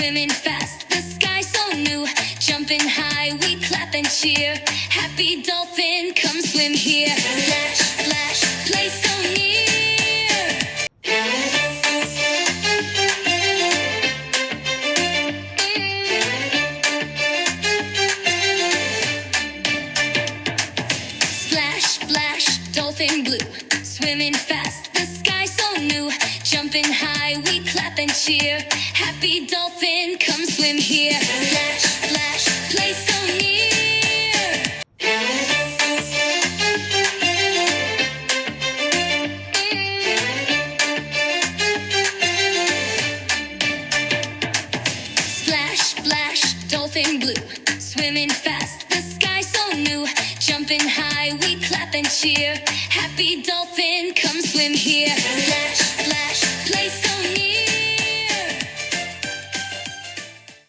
swimming fast, the sky so new. Jumping high, we clap and cheer. Happy dolphin, come swim here. Splash, splash, play so near. Splash, splash, dolphin blue. Swimming fast, the sky so new. Jumping high, we clap and cheer. Happy dolphin, come swim here. Splash, splash, play so near. Splash, splash, dolphin blue. Swimming fast, the sky so new. Jumping high, we clap and cheer. Happy dolphin.